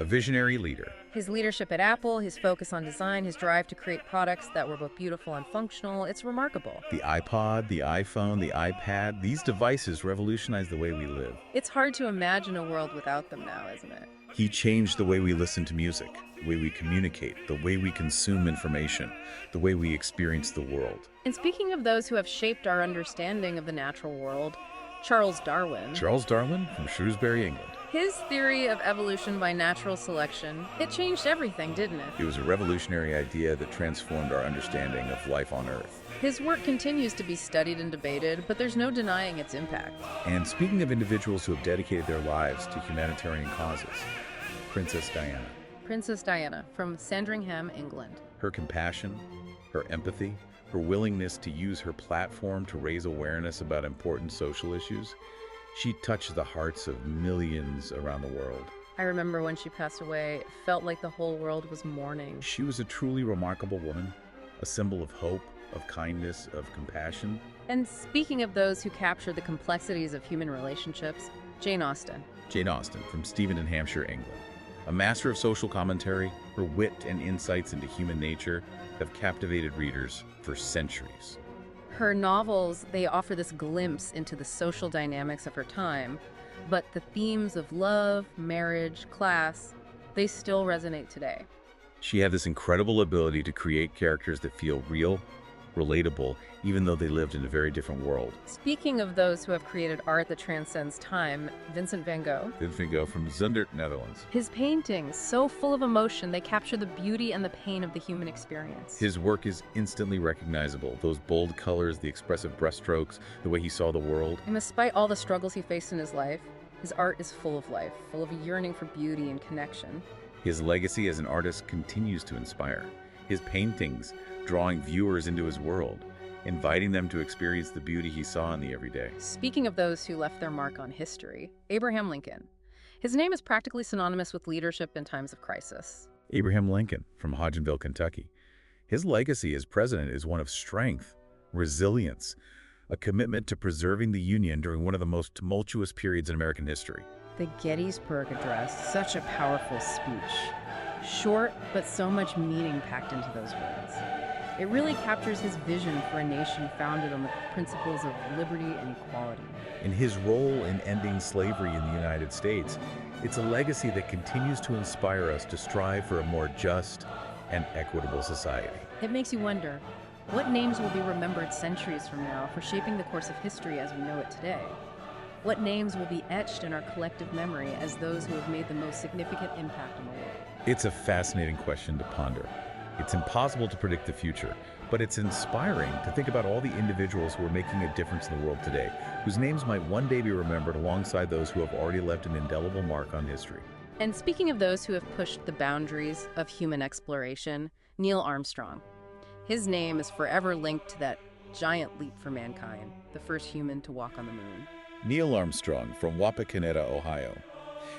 A visionary leader. His leadership at Apple, his focus on design, his drive to create products that were both beautiful and functional, it's remarkable. The iPod, the iPhone, the iPad, these devices revolutionized the way we live. It's hard to imagine a world without them now, isn't it? He changed the way we listen to music, the way we communicate, the way we consume information, the way we experience the world. And speaking of those who have shaped our understanding of the natural world, Charles Darwin. Charles Darwin from Shrewsbury, England. His theory of evolution by natural selection, it changed everything, didn't it? It was a revolutionary idea that transformed our understanding of life on Earth. His work continues to be studied and debated, but there's no denying its impact. And speaking of individuals who have dedicated their lives to humanitarian causes, Princess Diana. Princess Diana from Sandringham, England. Her compassion, her empathy, her willingness to use her platform to raise awareness about important social issues, she touched the hearts of millions around the world. I remember when she passed away, it felt like the whole world was mourning. She was a truly remarkable woman, a symbol of hope, of kindness, of compassion. And speaking of those who capture the complexities of human relationships, Jane Austen. Jane Austen from Steventon, Hampshire, England. A master of social commentary, her wit and insights into human nature have captivated readers for centuries. Her novels, they offer this glimpse into the social dynamics of her time, but the themes of love, marriage, class, they still resonate today. She had this incredible ability to create characters that feel real, relatable, even though they lived in a very different world. Speaking of those who have created art that transcends time, Vincent van Gogh. Vincent van Gogh from Zundert, Netherlands. His paintings, so full of emotion, they capture the beauty and the pain of the human experience. His work is instantly recognizable. Those bold colors, the expressive brushstrokes, the way he saw the world. And despite all the struggles he faced in his life, his art is full of life, full of a yearning for beauty and connection. His legacy as an artist continues to inspire. His paintings drawing viewers into his world. inviting them to experience the beauty he saw in the everyday. Speaking of those who left their mark on history, Abraham Lincoln. His name is practically synonymous with leadership in times of crisis. Abraham Lincoln from Hodgenville, Kentucky. His legacy as president is one of strength, resilience, a commitment to preserving the Union during one of the most tumultuous periods in American history. The Gettysburg Address, such a powerful speech. Short, but so much meaning packed into those words. It really captures his vision for a nation founded on the principles of liberty and equality. In his role in ending slavery in the United States, it's a legacy that continues to inspire us to strive for a more just and equitable society. It makes you wonder, what names will be remembered centuries from now for shaping the course of history as we know it today? What names will be etched in our collective memory as those who have made the most significant impact on the world? It's a fascinating question to ponder. It's impossible to predict the future, but it's inspiring to think about all the individuals who are making a difference in the world today, whose names might one day be remembered alongside those who have already left an indelible mark on history. And speaking of those who have pushed the boundaries of human exploration, Neil Armstrong. His name is forever linked to that giant leap for mankind, the first human to walk on the moon. Neil Armstrong from Wapakoneta, Ohio.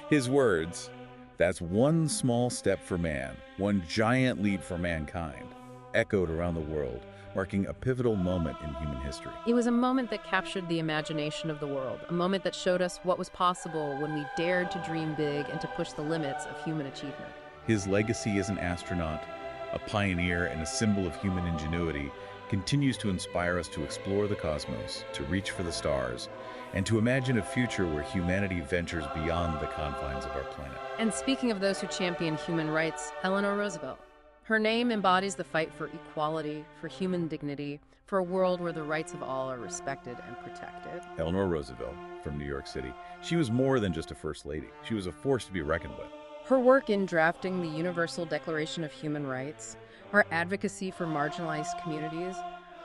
His words, "That's one small step for man, one giant leap for mankind," echoed around the world, marking a pivotal moment in human history. It was a moment that captured the imagination of the world, a moment that showed us what was possible when we dared to dream big and to push the limits of human achievement. His legacy as an astronaut, a pioneer, and a symbol of human ingenuity continues to inspire us to explore the cosmos, to reach for the stars, and to imagine a future where humanity ventures beyond the confines of our planet. And speaking of those who champion human rights, Eleanor Roosevelt. Her name embodies the fight for equality, for human dignity, for a world where the rights of all are respected and protected. Eleanor Roosevelt from New York City. She was more than just a first lady. She was a force to be reckoned with. Her work in drafting the Universal Declaration of Human Rights, her advocacy for marginalized communities,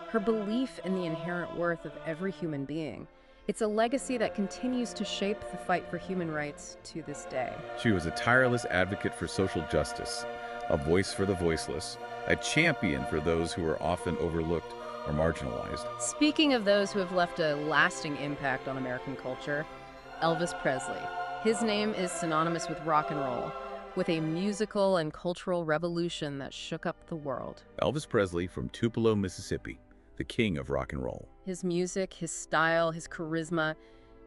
her belief in the inherent worth of every human being. It's a legacy that continues to shape the fight for human rights to this day. She was a tireless advocate for social justice, a voice for the voiceless, a champion for those who are often overlooked or marginalized. Speaking of those who have left a lasting impact on American culture, Elvis Presley. His name is synonymous with rock and roll, with a musical and cultural revolution that shook up the world. Elvis Presley from Tupelo, Mississippi, the king of rock and roll. His music, his style, his charisma.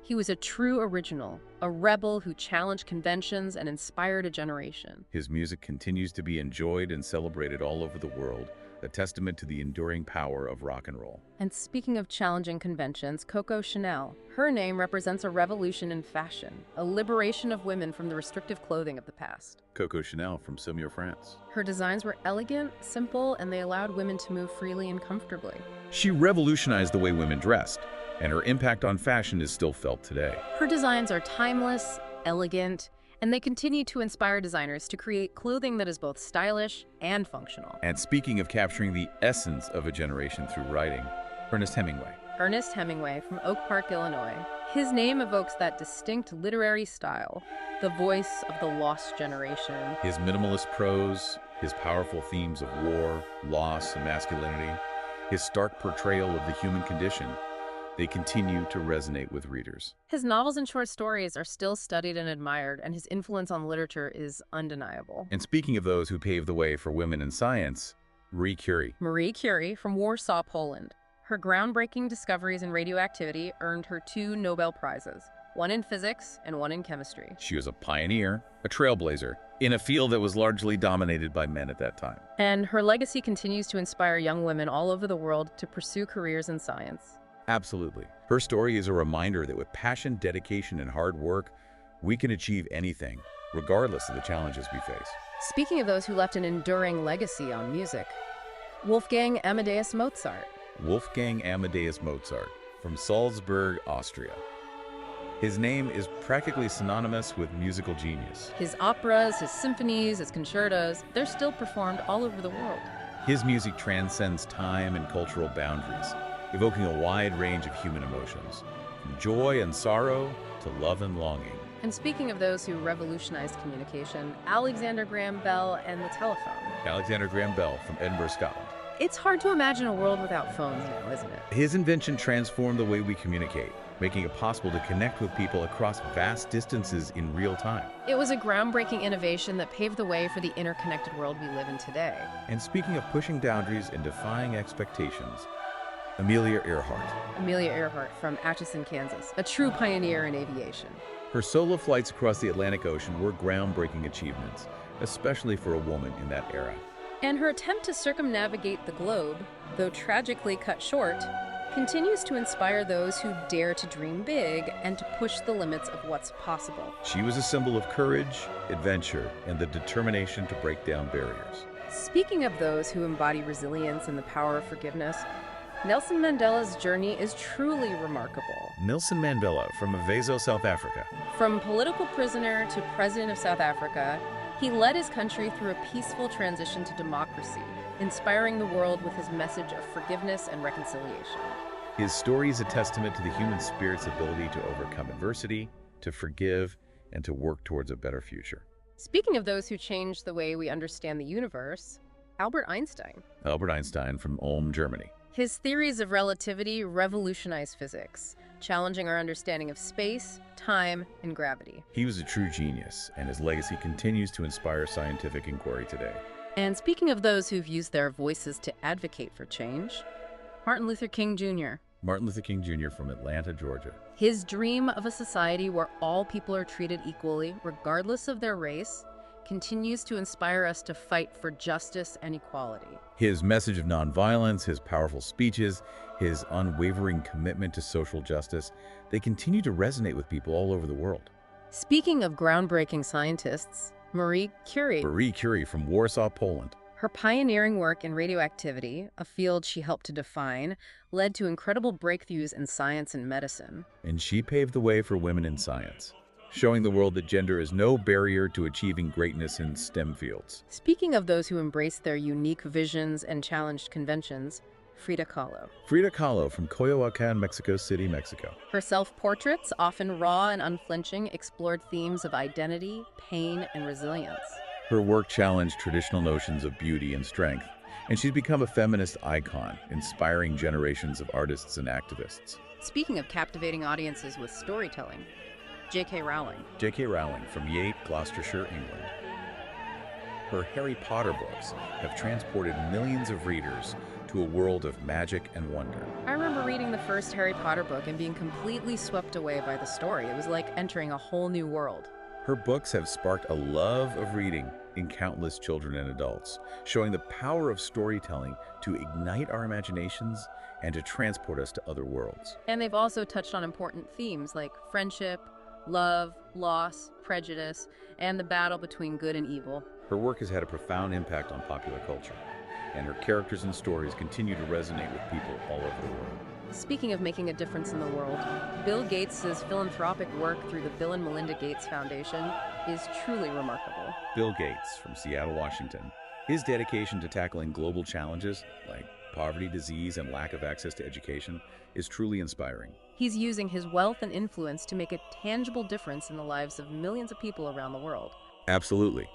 He was a true original, a rebel who challenged conventions and inspired a generation. His music continues to be enjoyed and celebrated all over the world, a testament to the enduring power of rock and roll. And speaking of challenging conventions, Coco Chanel. Her name represents a revolution in fashion, a liberation of women from the restrictive clothing of the past. Coco Chanel from Saumur, France. Her designs were elegant, simple, and they allowed women to move freely and comfortably. She revolutionized the way women dressed, and her impact on fashion is still felt today. Her designs are timeless, elegant, and they continue to inspire designers to create clothing that is both stylish and functional. And speaking of capturing the essence of a generation through writing, Ernest Hemingway. Ernest Hemingway from Oak Park, Illinois. His name evokes that distinct literary style, the voice of the lost generation. His minimalist prose, his powerful themes of war, loss, and masculinity, his stark portrayal of the human condition, they continue to resonate with readers. His novels and short stories are still studied and admired, and his influence on literature is undeniable. And speaking of those who paved the way for women in science, Marie Curie. Marie Curie from Warsaw, Poland. Her groundbreaking discoveries in radioactivity earned her 2 Nobel Prizes, one in physics and one in chemistry. She was a pioneer, a trailblazer, in a field that was largely dominated by men at that time. And her legacy continues to inspire young women all over the world to pursue careers in science. Absolutely. Her story is a reminder that with passion, dedication, and hard work, we can achieve anything, regardless of the challenges we face. Speaking of those who left an enduring legacy on music, Wolfgang Amadeus Mozart. Wolfgang Amadeus Mozart, from Salzburg, Austria. His name is practically synonymous with musical genius. His operas, his symphonies, his concertos, they're still performed all over the world. His music transcends time and cultural boundaries, evoking a wide range of human emotions, from joy and sorrow to love and longing. And speaking of those who revolutionized communication, Alexander Graham Bell and the telephone. Alexander Graham Bell from Edinburgh, Scotland. It's hard to imagine a world without phones now, isn't it? His invention transformed the way we communicate, making it possible to connect with people across vast distances in real time. It was a groundbreaking innovation that paved the way for the interconnected world we live in today. And speaking of pushing boundaries and defying expectations, Amelia Earhart. Amelia Earhart from Atchison, Kansas, a true pioneer in aviation. Her solo flights across the Atlantic Ocean were groundbreaking achievements, especially for a woman in that era. And her attempt to circumnavigate the globe, though tragically cut short, continues to inspire those who dare to dream big and to push the limits of what's possible. She was a symbol of courage, adventure, and the determination to break down barriers. Speaking of those who embody resilience and the power of forgiveness, Nelson Mandela's journey is truly remarkable. Nelson Mandela from Avezo, South Africa. From political prisoner to president of South Africa, he led his country through a peaceful transition to democracy, inspiring the world with his message of forgiveness and reconciliation. His story is a testament to the human spirit's ability to overcome adversity, to forgive, and to work towards a better future. Speaking of those who changed the way we understand the universe, Albert Einstein. Albert Einstein from Ulm, Germany. His theories of relativity revolutionized physics, challenging our understanding of space, time, and gravity. He was a true genius, and his legacy continues to inspire scientific inquiry today. And speaking of those who've used their voices to advocate for change, Martin Luther King Jr. Martin Luther King Jr. from Atlanta, Georgia. His dream of a society where all people are treated equally, regardless of their race, continues to inspire us to fight for justice and equality. His message of nonviolence, his powerful speeches, his unwavering commitment to social justice, they continue to resonate with people all over the world. Speaking of groundbreaking scientists, Marie Curie. Marie Curie from Warsaw, Poland. Her pioneering work in radioactivity, a field she helped to define, led to incredible breakthroughs in science and medicine. And she paved the way for women in science, showing the world that gender is no barrier to achieving greatness in STEM fields. Speaking of those who embraced their unique visions and challenged conventions, Frida Kahlo. Frida Kahlo from Coyoacán, Mexico City, Mexico. Her self-portraits, often raw and unflinching, explored themes of identity, pain, and resilience. Her work challenged traditional notions of beauty and strength, and she's become a feminist icon, inspiring generations of artists and activists. Speaking of captivating audiences with storytelling, J.K. Rowling. J.K. Rowling from Yate, Gloucestershire, England. Her Harry Potter books have transported millions of readers to a world of magic and wonder. I remember reading the first Harry Potter book and being completely swept away by the story. It was like entering a whole new world. Her books have sparked a love of reading in countless children and adults, showing the power of storytelling to ignite our imaginations and to transport us to other worlds. And they've also touched on important themes like friendship, love, loss, prejudice, and the battle between good and evil. Her work has had a profound impact on popular culture, and her characters and stories continue to resonate with people all over the world. Speaking of making a difference in the world, Bill Gates' philanthropic work through the Bill and Melinda Gates Foundation is truly remarkable. Bill Gates from Seattle, Washington. His dedication to tackling global challenges like poverty, disease, and lack of access to education is truly inspiring. He's using his wealth and influence to make a tangible difference in the lives of millions of people around the world. Absolutely.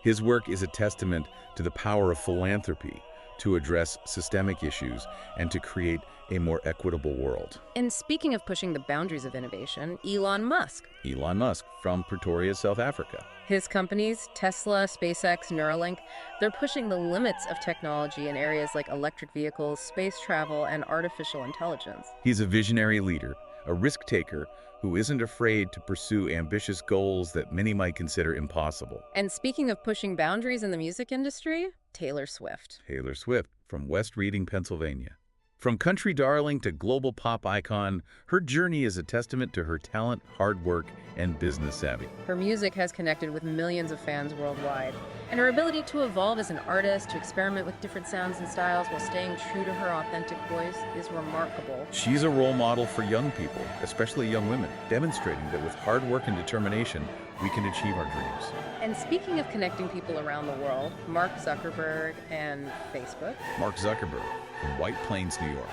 His work is a testament to the power of philanthropy to address systemic issues and to create a more equitable world. And speaking of pushing the boundaries of innovation, Elon Musk. Elon Musk from Pretoria, South Africa. His companies, Tesla, SpaceX, Neuralink, they're pushing the limits of technology in areas like electric vehicles, space travel, and artificial intelligence. He's a visionary leader, a risk taker who isn't afraid to pursue ambitious goals that many might consider impossible. And speaking of pushing boundaries in the music industry, Taylor Swift. Taylor Swift from West Reading, Pennsylvania. From country darling to global pop icon, her journey is a testament to her talent, hard work, and business savvy. Her music has connected with millions of fans worldwide, and her ability to evolve as an artist, to experiment with different sounds and styles while staying true to her authentic voice is remarkable. She's a role model for young people, especially young women, demonstrating that with hard work and determination, we can achieve our dreams. And speaking of connecting people around the world, Mark Zuckerberg and Facebook. Mark Zuckerberg from White Plains, New York.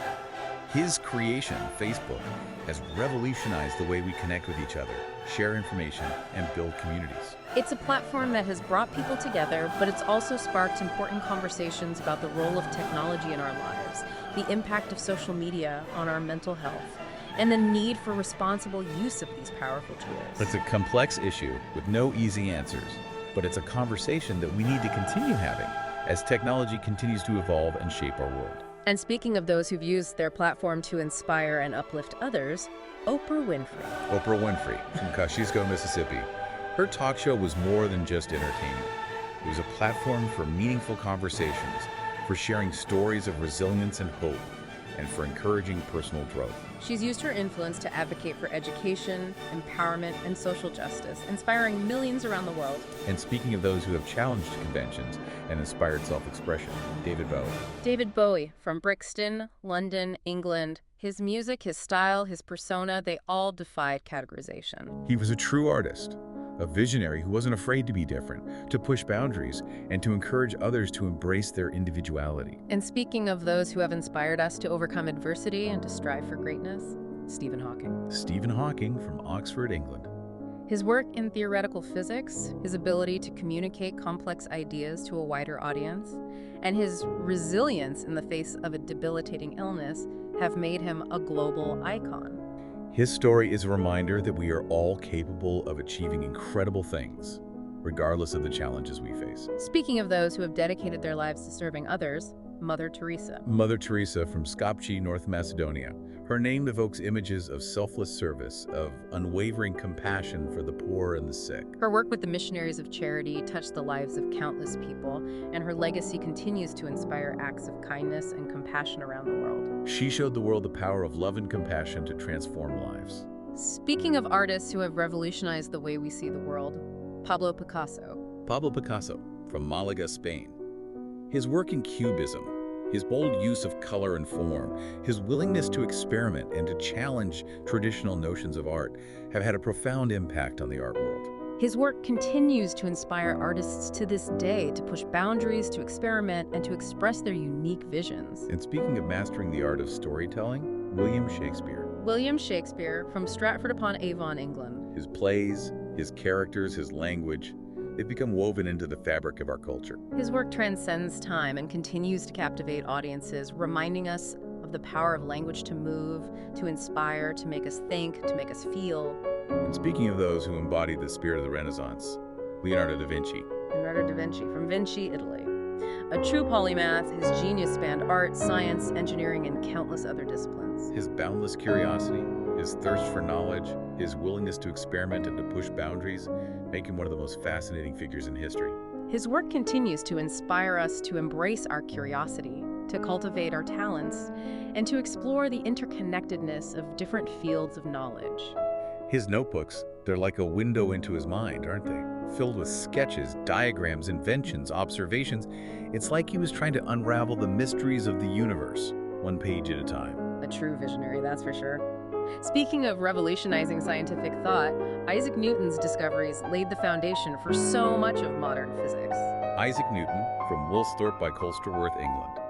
His creation, Facebook, has revolutionized the way we connect with each other, share information, and build communities. It's a platform that has brought people together, but it's also sparked important conversations about the role of technology in our lives, the impact of social media on our mental health, and the need for responsible use of these powerful tools. It's a complex issue with no easy answers, but it's a conversation that we need to continue having as technology continues to evolve and shape our world. And speaking of those who've used their platform to inspire and uplift others, Oprah Winfrey. Oprah Winfrey from Kosciuszko, Mississippi. Her talk show was more than just entertainment. It was a platform for meaningful conversations, for sharing stories of resilience and hope, and for encouraging personal growth. She's used her influence to advocate for education, empowerment, and social justice, inspiring millions around the world. And speaking of those who have challenged conventions and inspired self-expression, David Bowie. David Bowie, from Brixton, London, England. His music, his style, his persona, they all defied categorization. He was a true artist, a visionary who wasn't afraid to be different, to push boundaries, and to encourage others to embrace their individuality. And speaking of those who have inspired us to overcome adversity and to strive for greatness, Stephen Hawking. Stephen Hawking from Oxford, England. His work in theoretical physics, his ability to communicate complex ideas to a wider audience, and his resilience in the face of a debilitating illness have made him a global icon. His story is a reminder that we are all capable of achieving incredible things, regardless of the challenges we face. Speaking of those who have dedicated their lives to serving others, Mother Teresa. Mother Teresa from Skopje, North Macedonia. Her name evokes images of selfless service, of unwavering compassion for the poor and the sick. Her work with the Missionaries of Charity touched the lives of countless people, and her legacy continues to inspire acts of kindness and compassion around the world. She showed the world the power of love and compassion to transform lives. Speaking of artists who have revolutionized the way we see the world, Pablo Picasso. Pablo Picasso from Malaga, Spain. His work in Cubism, his bold use of color and form, his willingness to experiment and to challenge traditional notions of art have had a profound impact on the art world. His work continues to inspire artists to this day to push boundaries, to experiment, and to express their unique visions. And speaking of mastering the art of storytelling, William Shakespeare. William Shakespeare from Stratford-upon-Avon, England. His plays, his characters, his language, they've become woven into the fabric of our culture. His work transcends time and continues to captivate audiences, reminding us of the power of language to move, to inspire, to make us think, to make us feel. And speaking of those who embodied the spirit of the Renaissance, Leonardo da Vinci. Leonardo da Vinci from Vinci, Italy. A true polymath, his genius spanned art, science, engineering, and countless other disciplines. His boundless curiosity, his thirst for knowledge, his willingness to experiment and to push boundaries make him one of the most fascinating figures in history. His work continues to inspire us to embrace our curiosity, to cultivate our talents, and to explore the interconnectedness of different fields of knowledge. His notebooks, they're like a window into his mind, aren't they? Filled with sketches, diagrams, inventions, observations. It's like he was trying to unravel the mysteries of the universe, one page at a time. A true visionary, that's for sure. Speaking of revolutionizing scientific thought, Isaac Newton's discoveries laid the foundation for so much of modern physics. Isaac Newton, from Woolsthorpe by Colsterworth, England.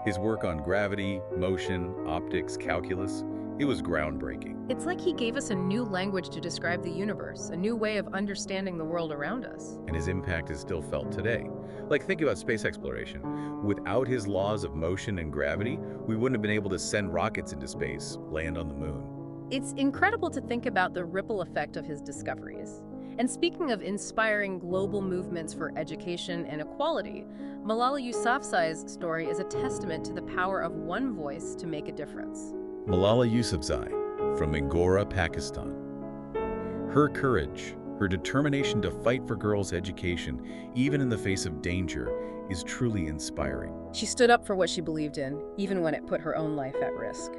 His work on gravity, motion, optics, calculus, it was groundbreaking. It's like he gave us a new language to describe the universe, a new way of understanding the world around us. And his impact is still felt today. Like, think about space exploration. Without his laws of motion and gravity, we wouldn't have been able to send rockets into space, land on the moon. It's incredible to think about the ripple effect of his discoveries. And speaking of inspiring global movements for education and equality, Malala Yousafzai's story is a testament to the power of one voice to make a difference. Malala Yousafzai, from Angora, Pakistan. Her courage, her determination to fight for girls' education, even in the face of danger, is truly inspiring. She stood up for what she believed in, even when it put her own life at risk.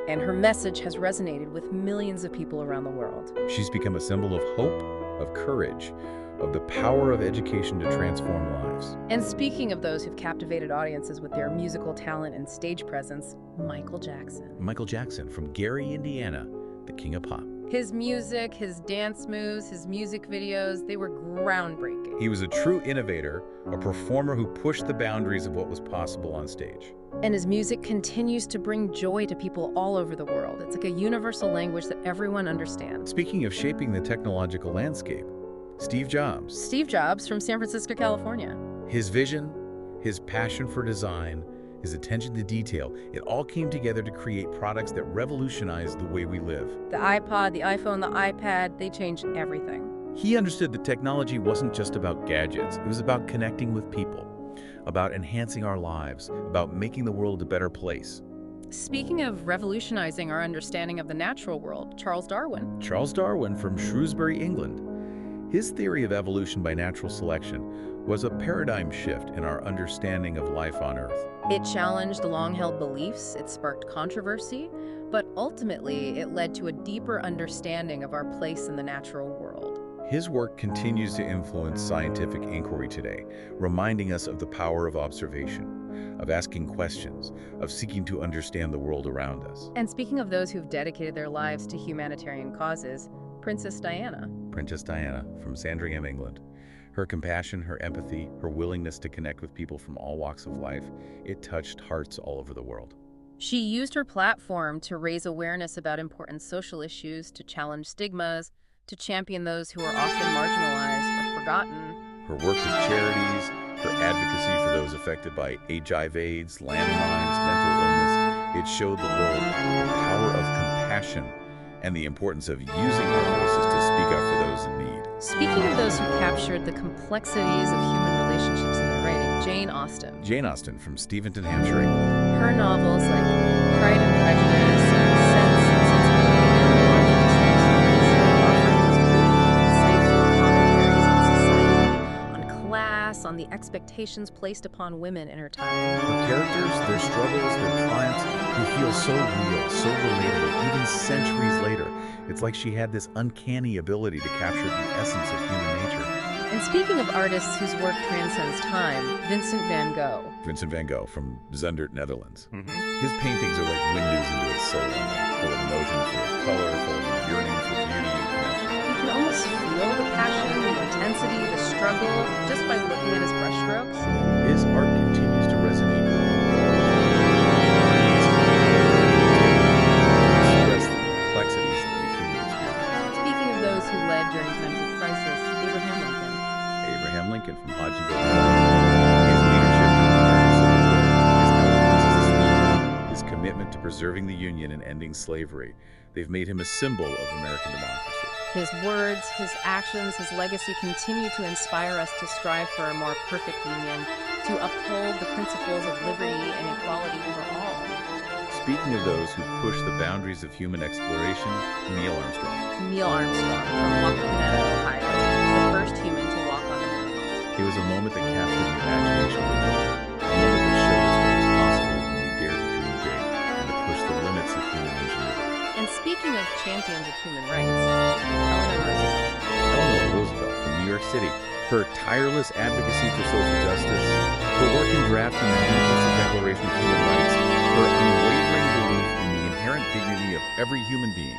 And her message has resonated with millions of people around the world. She's become a symbol of hope, of courage, of the power of education to transform lives. And speaking of those who've captivated audiences with their musical talent and stage presence, Michael Jackson. Michael Jackson from Gary, Indiana, the king of pop. His music, his dance moves, his music videos, they were groundbreaking. He was a true innovator, a performer who pushed the boundaries of what was possible on stage. And his music continues to bring joy to people all over the world. It's like a universal language that everyone understands. Speaking of shaping the technological landscape, Steve Jobs. Steve Jobs from San Francisco, California. His vision, his passion for design, his attention to detail, it all came together to create products that revolutionized the way we live. The iPod, the iPhone, the iPad, they changed everything. He understood that technology wasn't just about gadgets. It was about connecting with people, about enhancing our lives, about making the world a better place. Speaking of revolutionizing our understanding of the natural world, Charles Darwin. Charles Darwin from Shrewsbury, England. His theory of evolution by natural selection was a paradigm shift in our understanding of life on Earth. It challenged long-held beliefs, it sparked controversy, but ultimately it led to a deeper understanding of our place in the natural world. His work continues to influence scientific inquiry today, reminding us of the power of observation, of asking questions, of seeking to understand the world around us. And speaking of those who've dedicated their lives to humanitarian causes, Princess Diana. Princess Diana from Sandringham, England. Her compassion, her empathy, her willingness to connect with people from all walks of life, it touched hearts all over the world. She used her platform to raise awareness about important social issues, to challenge stigmas, to champion those who are often marginalized or forgotten. Her work with charities, her advocacy for those affected by HIV/AIDS, landmines, mental illness, it showed the world the power of compassion and the importance of using our voices to speak up for those in need. Speaking of those who captured the complexities of human relationships in their writing, Jane Austen. Jane Austen from Steventon, Hampshire, England. Her novels like Pride and Prejudice and Sense and Sensibility, insightful commentaries on society, on class, on the expectations placed upon women in her time. Her characters, their struggles, their triumphs, they feel so real, so relatable, even centuries later. It's like she had this uncanny ability to capture the essence of human nature. And speaking of artists whose work transcends time, Vincent van Gogh. Vincent van Gogh from Zundert, Netherlands. His paintings are like windows into his soul, full of emotion, full of color, full of yearning for beauty and connection. You can almost feel the passion, the intensity, the struggle, just by looking at his brushstrokes. His art continues to resonate with people. Express the complexities of the human experience. Speaking of those who led during times of crisis, Abraham Lincoln. Abraham Lincoln from Hodgenville, Kentucky. His leadership during the American Civil War, his eloquence as a speaker, his commitment to preserving the Union and ending slavery, they've made him a symbol of American democracy. His words, his actions, his legacy continue to inspire us to strive for a more perfect union, to uphold the principles of liberty and equality for all. Speaking of those who push the boundaries of human exploration, Neil Armstrong. Neil Armstrong from Wapakoneta, Ohio, the first human to walk on the moon. It was a moment that captured the imagination of the world, a moment that showed us what is possible when we dare to dream big and to push the limits of human ingenuity. And speaking of champions of human rights, Eleanor Roosevelt. Eleanor Roosevelt from New York City. Her tireless advocacy for social justice, her work in drafting the Universal Declaration of Human Rights, her unwavering belief in the inherent dignity of every human being,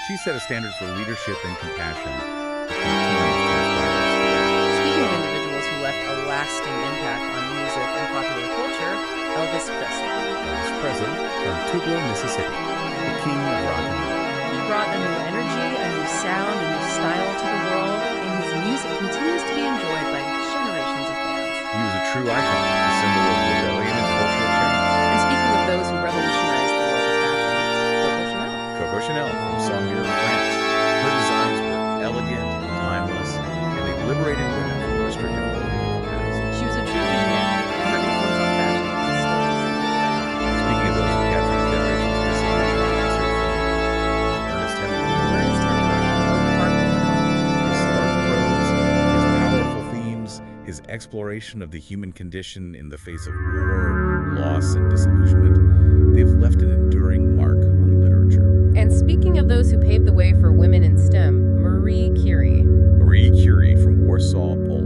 she set a standard for leadership and compassion that continues to inspire us. Speaking of individuals who left a lasting impact on music and popular culture, Elvis Presley. Elvis Presley from Tupelo, Mississippi, the king of rock and roll. He brought a new energy, a new sound, a new style to the world, and his music continues to be enjoyed by generations of fans. He was a true icon, a symbol of rebellion and cultural change. And speaking of those who revolutionized the world of fashion, Coco Chanel from Saumur, France. Her designs were elegant, timeless, and they liberated women from the restrictive clothing of the past. She was a true visionary, and her influence on fashion is still the same. Speaking of those who captured generations of disillusionment and uncertainty, Ernest Hemingway. Ernest Hemingway wrote Parker. His stark prose, his powerful themes, his exploration of the human condition in the face of war, loss, and disillusionment, they've left an enduring mark on literature. And speaking of those who paved the way for women in STEM, Marie Curie. Marie Curie from Warsaw, Poland.